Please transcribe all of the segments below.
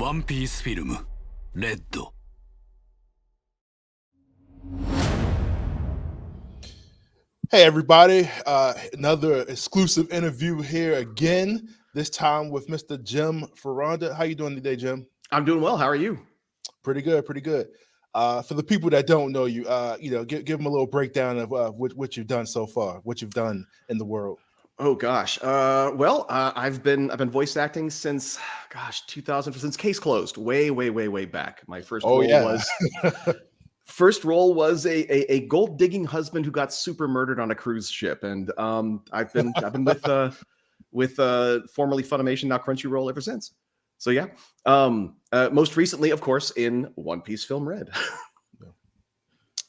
ワンピースフィルムレッド Hey everybody, another exclusive interview here again, this time with Mr. Jim Foronda. How you doing today, Jim? I'm doing well. How are you? Pretty good, pretty good. For the people that don't know you, give them a little breakdown of what you've done so far, what you've done in the world. Oh gosh. I've been voice acting since 2000, since Case Closed, way back. My first first role was a gold digging husband who got super murdered on a cruise ship, and I've been with formerly Funimation, now Crunchyroll ever since. So yeah. Most recently, of course, in One Piece Film Red.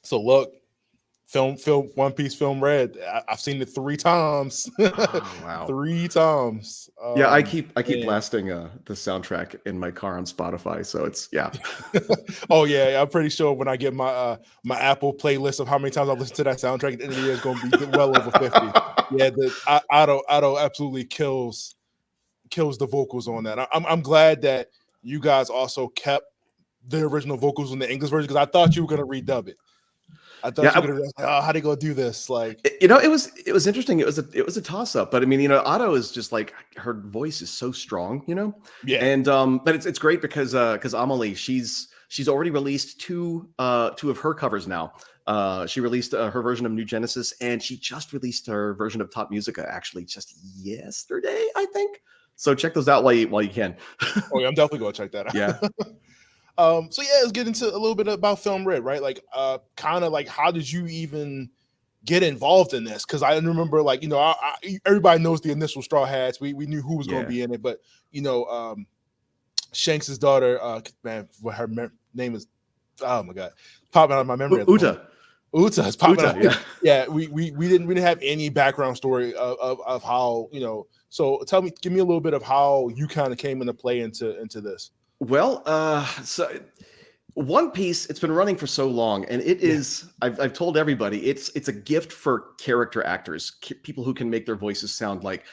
So look, film One Piece Film Red. I've seen it 3 times. Oh, wow. 3 times. Yeah, I keep blasting the soundtrack in my car on Spotify, so it's Oh yeah, I'm pretty sure when I get my my Apple playlist of how many times I've listened to that soundtrack at the end of the year is going to be well over 50. Yeah, Otto absolutely kills the vocals on that. I'm glad that you guys also kept the original vocals in the English version, because I thought you were going to redub it. I thought you were going to be like, how do you go do this? Like, it was interesting. It was a toss up, but I mean, Otto is just like, her voice is so strong, Yeah. And but it's great because Amelie, she's already released two of her covers now. She released her version of New Genesis, and she just released her version of Top Musica actually just yesterday, I think. So check those out while you can. Oh yeah, I'm definitely going to check that out. Yeah. So yeah, let's get into a little bit about Film Red, right? Like, kind of like, how did you even get involved in this? Because I remember, like, everybody knows the initial Straw Hats. We knew who was going to be in it, but Shanks' daughter, man, what her name is, oh my god, popping out of my memory. Uta is popping out. Yeah. Yeah, we didn't have any background story of how, So give me a little bit of how you kind of came into play into this. Well, so One Piece, it's been running for so long, and it is, I've told everybody, it's a gift for character actors, people who can make their voices sound like,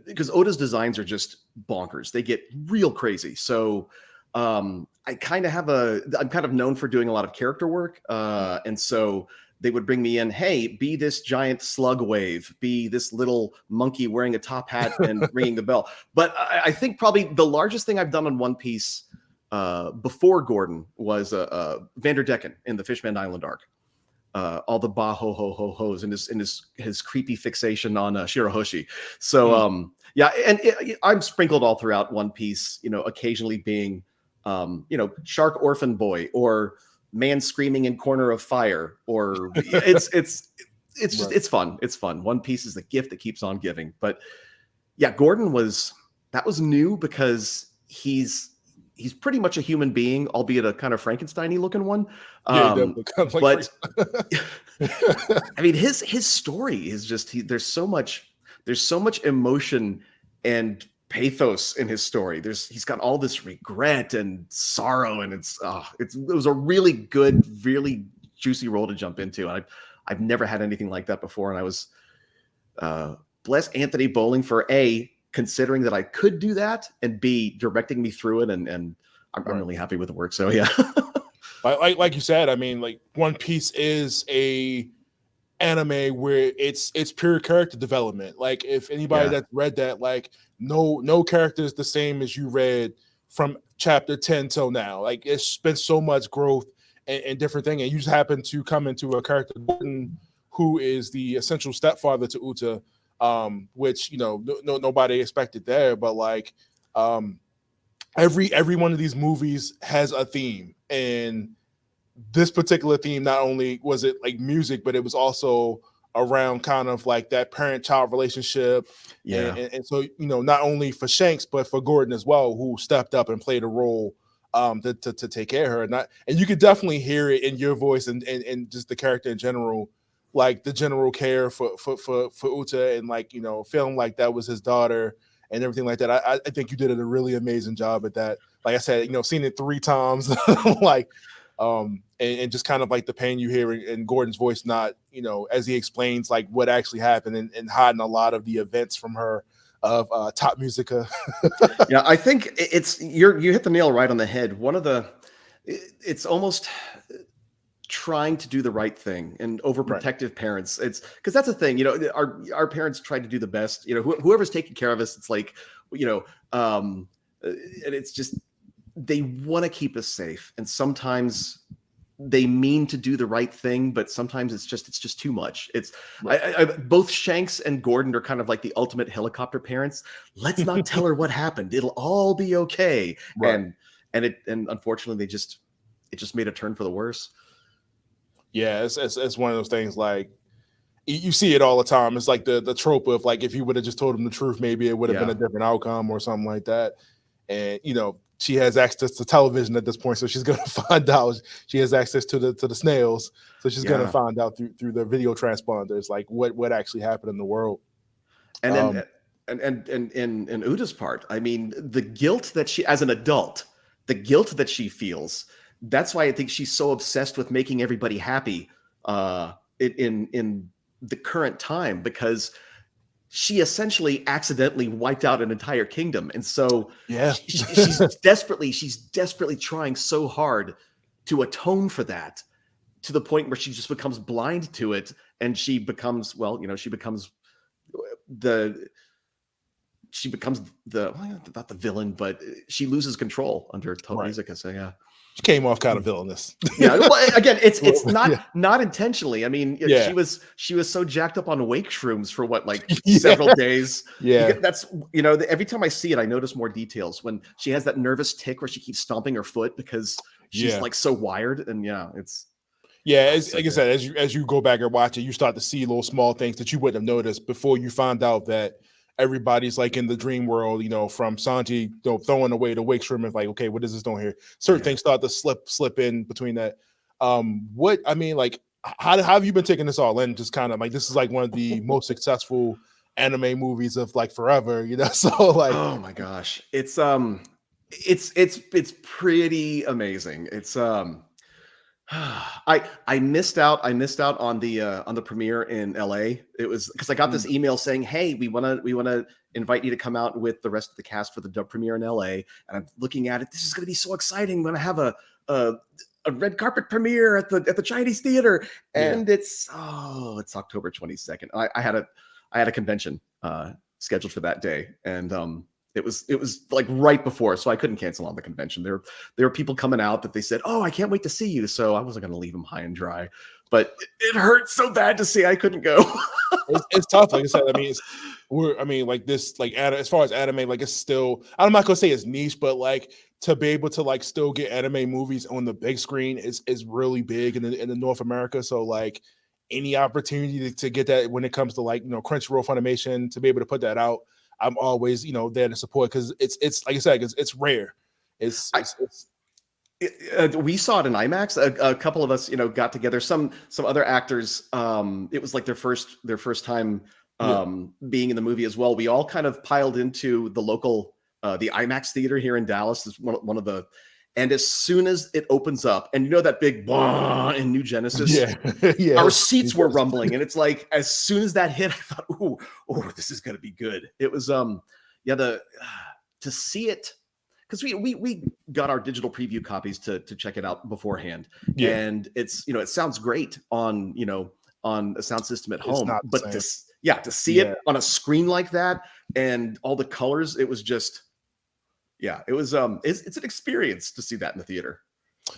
because Oda's designs are just bonkers. They get real crazy. So I'm kind of known for doing a lot of character work. And so they would bring me in, hey, be this giant slug wave, be this little monkey wearing a top hat and ringing the bell. But I think probably the largest thing I've done on One Piece before Gordan was Vanderdecken in the Fishman Island arc. All the ba ho ho ho ho's and his creepy fixation on Shirahoshi. So I'm sprinkled all throughout One Piece, occasionally being Shark Orphan Boy, or man screaming in corner of fire, or it's just it's fun. It's fun. One Piece is the gift that keeps on giving. But yeah, Gordan was new because he's pretty much a human being, albeit a kind of Frankenstein-y looking one. But I mean, his story is just, there's so much emotion and pathos in his story. He's got all this regret and sorrow, and it was a really good, really juicy role to jump into. And I've never had anything like that before, and I was bless Anthony Bowling for considering that I could do that, and B, directing me through it, and I'm really happy with the work. So yeah. like you said, I mean, like, One Piece is a anime where it's pure character development. Like, if anybody that's read that, like, no character is the same as you read from chapter 10 till now. Like, it's been so much growth and different thing, and you just happen to come into a character who is the essential stepfather to Uta, which nobody expected there. But like, every one of these movies has a theme, and this particular theme, not only was it like music, but it was also around kind of like that parent-child relationship. And so, not only for Shanks, but for Gordan as well, who stepped up and played a role to take care of her. And you could definitely hear it in your voice and just the character in general, like the general care for Uta, and like, feeling like that was his daughter and everything like that. I think you did a really amazing job at that. Like I said, seen it 3 times, like, and just kind of like the pain you hear in Gordan's voice, not, as he explains like what actually happened, and hiding a lot of the events from her of Top Musica. Yeah, I think you hit the nail right on the head. It's almost trying to do the right thing, and overprotective parents. It's because that's the thing, our parents tried to do the best, whoever's taking care of us. It's like, and it's just, they want to keep us safe. And sometimes they mean to do the right thing, but sometimes it's just too much. It's both Shanks and Gordan are kind of like the ultimate helicopter parents. Let's not tell her what happened. It'll all be okay. Right. And unfortunately it just made a turn for the worse. Yeah, it's one of those things, like you see it all the time. It's like the trope of like, if you would have just told him the truth, maybe it would have been a different outcome or something like that. And she has access to television at this point, so she's gonna find out. She has access to the snails, so she's gonna find out through the video transponders, like what actually happened in the world. And then in Uda's part, I mean, the guilt that she, as an adult, the guilt that she feels. That's why I think she's so obsessed with making everybody happy in the current time, because she essentially accidentally wiped out an entire kingdom. And so she's desperately trying so hard to atone for that, to the point where she just becomes blind to it. And she becomes, not the villain, but she loses control under Top Musica. So yeah. She came off kind of villainous. Yeah. Well, again, it's not intentionally. I mean, she was so jacked up on wake shrooms for several days. Yeah. That's, every time I see it, I notice more details when she has that nervous tick where she keeps stomping her foot because she's like so wired. And it's like I said, as you go back and watch it, you start to see little small things that you wouldn't have noticed before you find out that everybody's like in the dream world, from Sanji, throwing away the wake shroom and like, okay, what is this doing here? Certain things start to slip in between that. How have you been taking this all in? Just kind of like, this is like one of the most successful anime movies of like forever, So like, oh my gosh, it's pretty amazing. It's I missed out on the premiere in LA. It was because I got this email saying, hey, we want to invite you to come out with the rest of the cast for the dub premiere in LA. And I'm looking at it. This is going to be so exciting. I'm going to have a red carpet premiere at the Chinese theater. And it's October 22nd. I had a convention scheduled for that day. And it was like right before, so I couldn't cancel on the convention. There were people coming out that they said, "Oh, I can't wait to see you." So I wasn't going to leave them high and dry, but it hurt so bad to see I couldn't go. it's tough. Like I said, as far as anime, like it's still, I'm not going to say it's niche, but like to be able to like still get anime movies on the big screen is really big in the North America. So like any opportunity to get that when it comes to like Crunchyroll, Funimation, to be able to put that out, I'm always, there to support, because it's like I said, it's rare. We saw it in IMAX. A couple of us, got together. Some other actors. It was like their first time being in the movie as well. We all kind of piled into the local the IMAX theater here in Dallas. Is one of the. And as soon as it opens up, and that big blah in New Genesis, our seats were rumbling. And it's like, as soon as that hit, I thought, oh, this is going to be good. It was, to see it, because we got our digital preview copies to check it out beforehand. Yeah. And it's, it sounds great on a sound system at home, but to see it on a screen like that and all the colors, it was just, it was it's an experience to see that in the theater.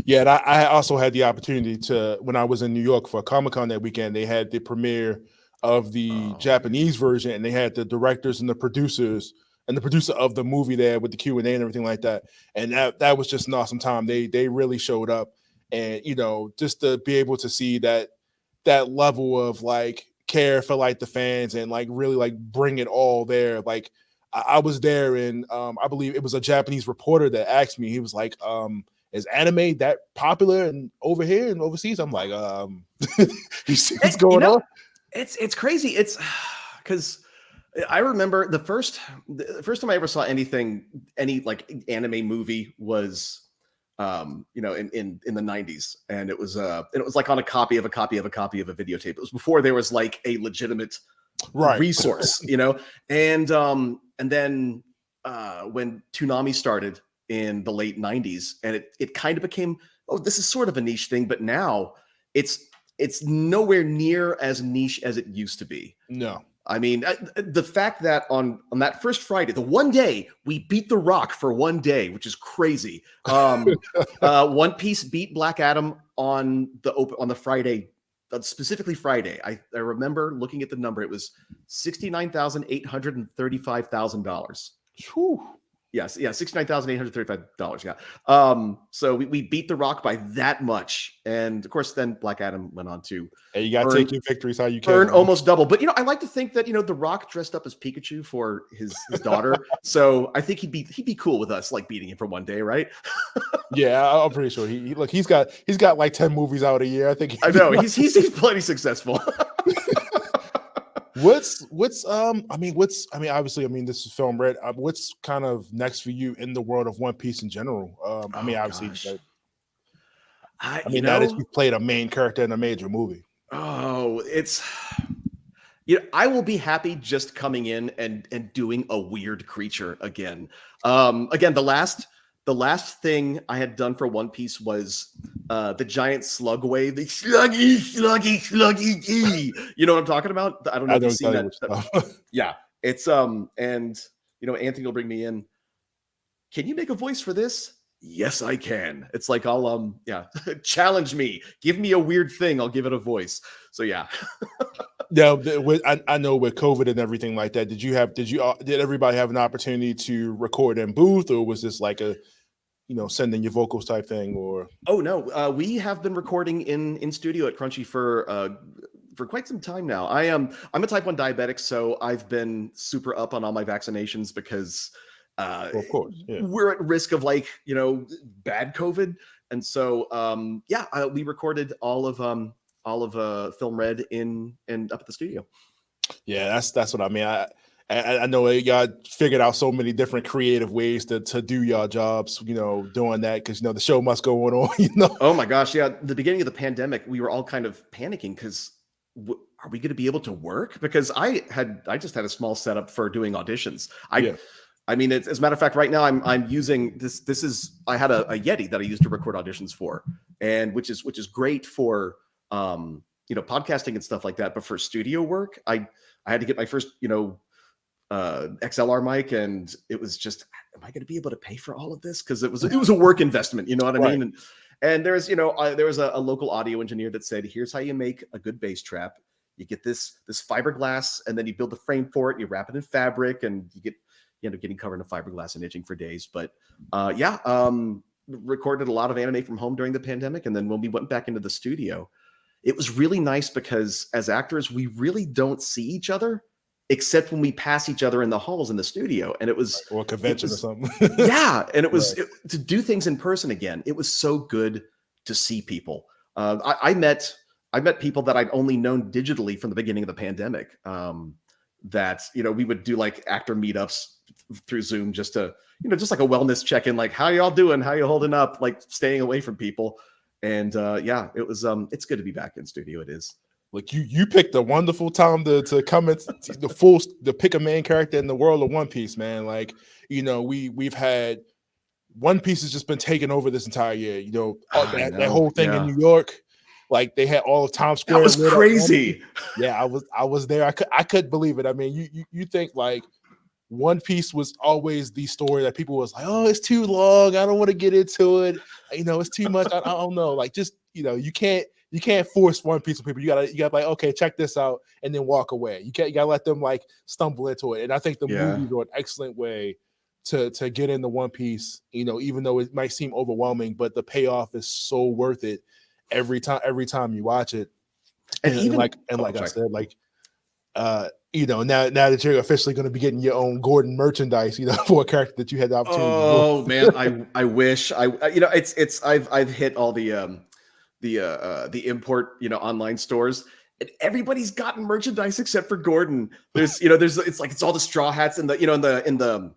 Yeah, and I also had the opportunity to, when I was in New York for Comic-Con that weekend, they had the premiere of the Japanese version, and they had the directors and the producers and the producer of the movie there with the Q&A and everything like that. And that was just an awesome time. They really showed up, and just to be able to see that level of like care for like the fans and like really like bring it all there. Like I was there, and I believe it was a Japanese reporter that asked me. He was like, "Is anime that popular and over here and overseas?" I'm like, "You see what's going on?" It's crazy. It's because I remember the first time I ever saw any like anime movie was, in the 90s, and it was like on a copy of a videotape. It was before there was like a legitimate resource, and then when Toonami started in the late 90s, and it kind of became, oh, this is sort of a niche thing, but now it's nowhere near as niche as it used to be. No. I mean, the fact that on that first Friday, the one day we beat The Rock for one day, which is crazy. One Piece beat Black Adam on the Friday, specifically Friday. I remember looking at the number; it was $69,835,000. Yes, yeah, $69,835. Yeah. So we beat The Rock by that much, and of course, then Black Adam went on to. Hey, you gotta take your victories how you can. Earn almost double, but I like to think that The Rock dressed up as Pikachu for his daughter, so I think he'd be cool with us, like beating him for one day, right? Yeah, I'm pretty sure he's got like 10 movies out a year. I think. I know he's plenty successful. What's obviously, this is Film Red. What's kind of next for you in the world of One Piece in general? Obviously, now that you've played a main character in a major movie. Oh, it's I will be happy just coming in and doing a weird creature again. Again, the last thing I had done for One Piece was the giant slug wave, the sluggy. You know what I'm talking about? I don't know if you've seen that. Yeah, it's and Anthony will bring me in. Can you make a voice for this? Yes, I can. It's like I'll challenge me. Give me a weird thing. I'll give it a voice. So yeah. Yeah, I know with COVID and everything like that. Did everybody have an opportunity to record in booth, or was this like a sending your vocals type thing? Or oh no, we have been recording in studio at Crunchy for quite some time now. I'm a type 1 diabetic, so I've been super up on all my vaccinations because of course, yeah. We're at risk of bad COVID, and so we recorded all of Film Red in and up at the studio. Yeah, that's what I mean. I know y'all figured out so many different creative ways to do y'all jobs, doing that because the show must go on. Oh my gosh, yeah. The beginning of the pandemic, we were all kind of panicking because are we going to be able to work? Because I just had a small setup for doing auditions. I mean, as a matter of fact, right now I'm using this. I had a Yeti that I used to record auditions for, and which is great for podcasting and stuff like that. But for studio work, I had to get my first XLR mic, and it was just, am I going to be able to pay for all of this? Because it was a work investment. You know what I mean? And there's there was a local audio engineer that said, here's how you make a good bass trap. You get this fiberglass, and then you build the frame for it. You wrap it in fabric, and you end up getting covered in fiberglass and itching for days. But recorded a lot of anime from home during the pandemic. And then when we went back into the studio, it was really nice because as actors, we really don't see each other except when we pass each other in the halls in the studio. And it was or a convention or something. Yeah. And it was to do things in person again. It was so good to see people. I met people that I'd only known digitally from the beginning of the pandemic. That we would do like actor meetups through Zoom just to just like a wellness check-in, like how y'all doing, how you holding up, like staying away from people. And it was it's good to be back in studio. It is. Like you picked a wonderful time to come in to pick a main character in the world of One Piece, man. Like we've had One Piece has just been taking over this entire year. That whole thing in New York. Like they had all of Times Square. That was crazy. Yeah, I was there. I couldn't believe it. I mean, you think like One Piece was always the story that people was like, oh, it's too long. I don't want to get into it. It's too much. I don't know. Like just you can't force One Piece on people. You gotta like, okay, check this out, and then walk away. You gotta let them like stumble into it. And I think the movies are an excellent way to get into One Piece. Even though it might seem overwhelming, but the payoff is so worth it. Every time you watch it, and even I said, like, now that you're officially going to be getting your own Gordan merchandise, for a character that you had the opportunity. Oh man, I wish I've hit all the import online stores, and everybody's gotten merchandise except for Gordan. There's it's all the straw hats and the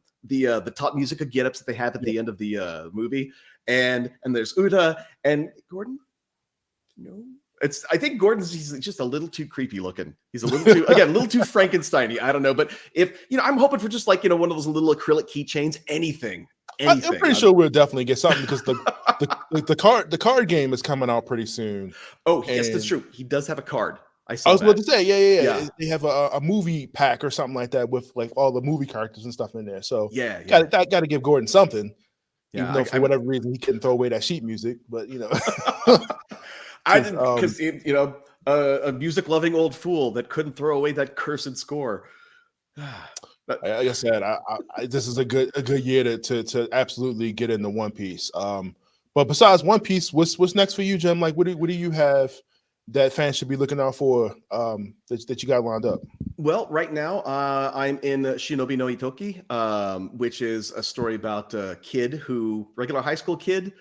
top music get-ups that they have at the end of the movie, and there's Uta and Gordan. I think he's just a little too creepy looking. He's a little too Frankenstein-y. I don't know, but if I'm hoping for just like one of those little acrylic keychains, anything. I'm pretty sure we'll definitely get something because the card game is coming out pretty soon. Oh, yes, that's true. He does have a card. I was that. about to say, yeah. They have a movie pack or something like that with like all the movie characters and stuff in there. So got to give Gordan something. Yeah, even though for whatever reason he couldn't throw away that sheet music, but I didn't because a music-loving old fool that couldn't throw away that cursed score. Like I said, this is a good year to absolutely get into One Piece. But besides One Piece, what's next for you, Jim? Like, what do you have that fans should be looking out for that you got lined up? Well, right now I'm in Shinobi no Itoki, which is a story about a kid regular high school kid.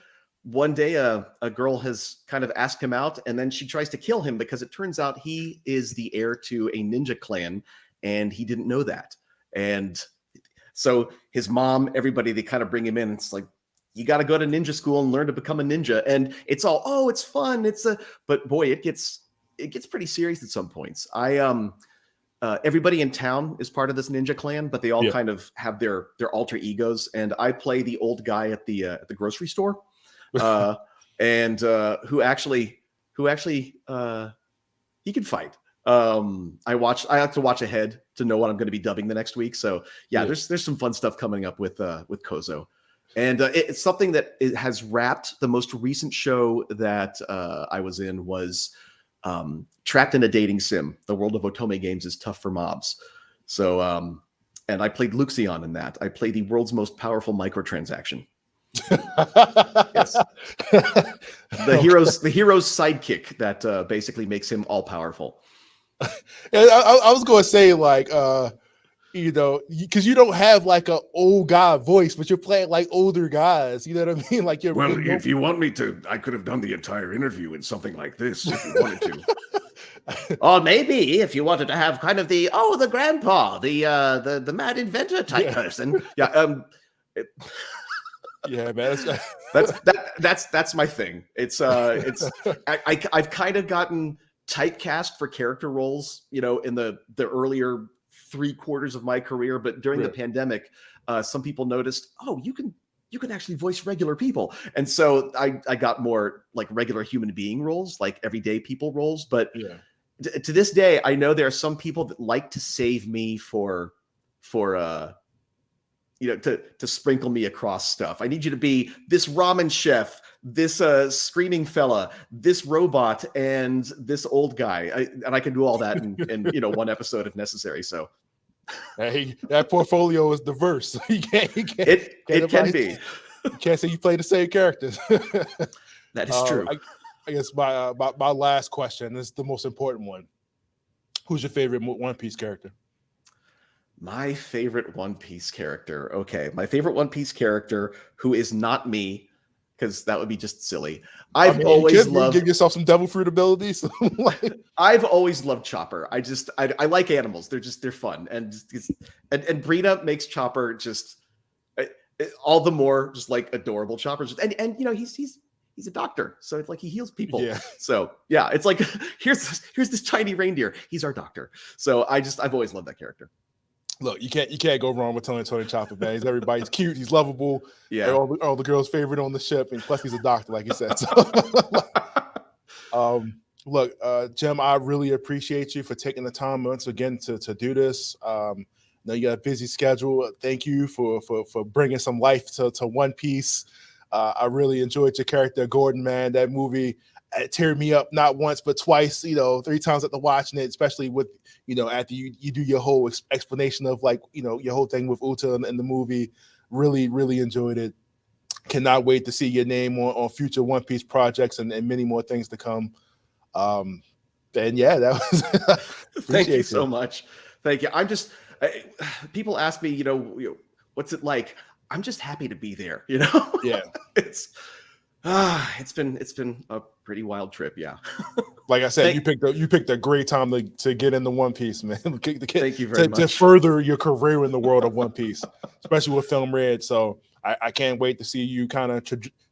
One day a girl has kind of asked him out, and then she tries to kill him because it turns out he is the heir to a ninja clan, and he didn't know that. And so his mom, everybody, they kind of bring him in. It's like, you got to go to ninja school and learn to become a ninja. And it's all, oh, it's fun. But boy, it gets pretty serious at some points. Everybody in town is part of this ninja clan, but they all kind of have their alter egos. And I play the old guy at the grocery store, and who actually he can fight. I have to watch ahead to know what I'm going to be dubbing the next week. So there's some fun stuff coming up with Kozo. And it's something that it has wrapped. The most recent show that I was in was Trapped in a Dating Sim. The world of Otome games is tough for mobs. So, and I played Luxion in that. I played the world's most powerful microtransaction. Yes. The hero's sidekick that basically makes him all powerful. I was going to say like, because you don't have like an old guy voice, but you're playing like older guys. You know what I mean? Like you're. Well, if you want me to, I could have done the entire interview in something like this if you wanted to. Or maybe if you wanted to have kind of the grandpa, the mad inventor type person. Yeah. Yeah, man. That's my thing. I've kind of gotten typecast for character roles, in the earlier 3/4 of my career, but during the pandemic, some people noticed, oh, you can actually voice regular people, and so I got more like regular human being roles, like everyday people roles. But to this day, I know there are some people that like to save me for to sprinkle me across stuff. I need you to be this ramen chef, this screaming fella, this robot, and this old guy. And I can do all that in one episode if necessary. So hey, that portfolio is diverse. It can be. You can't say you play the same characters. That is true. I guess my last question is the most important one. Who's your favorite One Piece character? My favorite One Piece character. Okay, my favorite One Piece character who is not me, because that would be just silly. I've always loved. Give yourself some devil fruit abilities. I've always loved Chopper. I like animals. They're fun, and Brina makes Chopper just all the more just like adorable. Chopper's and he's a doctor, so it's like he heals people. Yeah. So yeah, it's like here's this tiny reindeer. He's our doctor. So I've always loved that character. Look, you can't go wrong with Tony Chopper, man. Everybody's cute. He's lovable. Yeah, all the girls' favorite on the ship, and plus he's a doctor, like you said. So, look, Jim, I really appreciate you for taking the time once again to do this. I know you got a busy schedule. Thank you for bringing some life to One Piece. I really enjoyed your character, Gordan, man. That movie teared me up not once but twice, 3 times after watching it, especially with after you do your whole explanation of like your whole thing with Uta in the movie. Really enjoyed it. Cannot wait to see your name on future One Piece projects and many more things to come. And yeah, that was thank you so much. Thank you. I'm just people ask me what's it like. I'm just happy to be there. Yeah. It's been a pretty wild trip. Yeah. Like I said, you picked a great time to get into One Piece, man. Thank you very much. To further your career in the world of One Piece, especially with Film Red. So I can't wait to see you kind of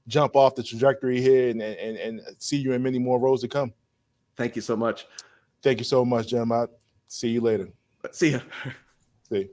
jump off the trajectory here and see you in many more roles to come. Thank you so much. Thank you so much, Jim. I'll see you later. See ya. See you.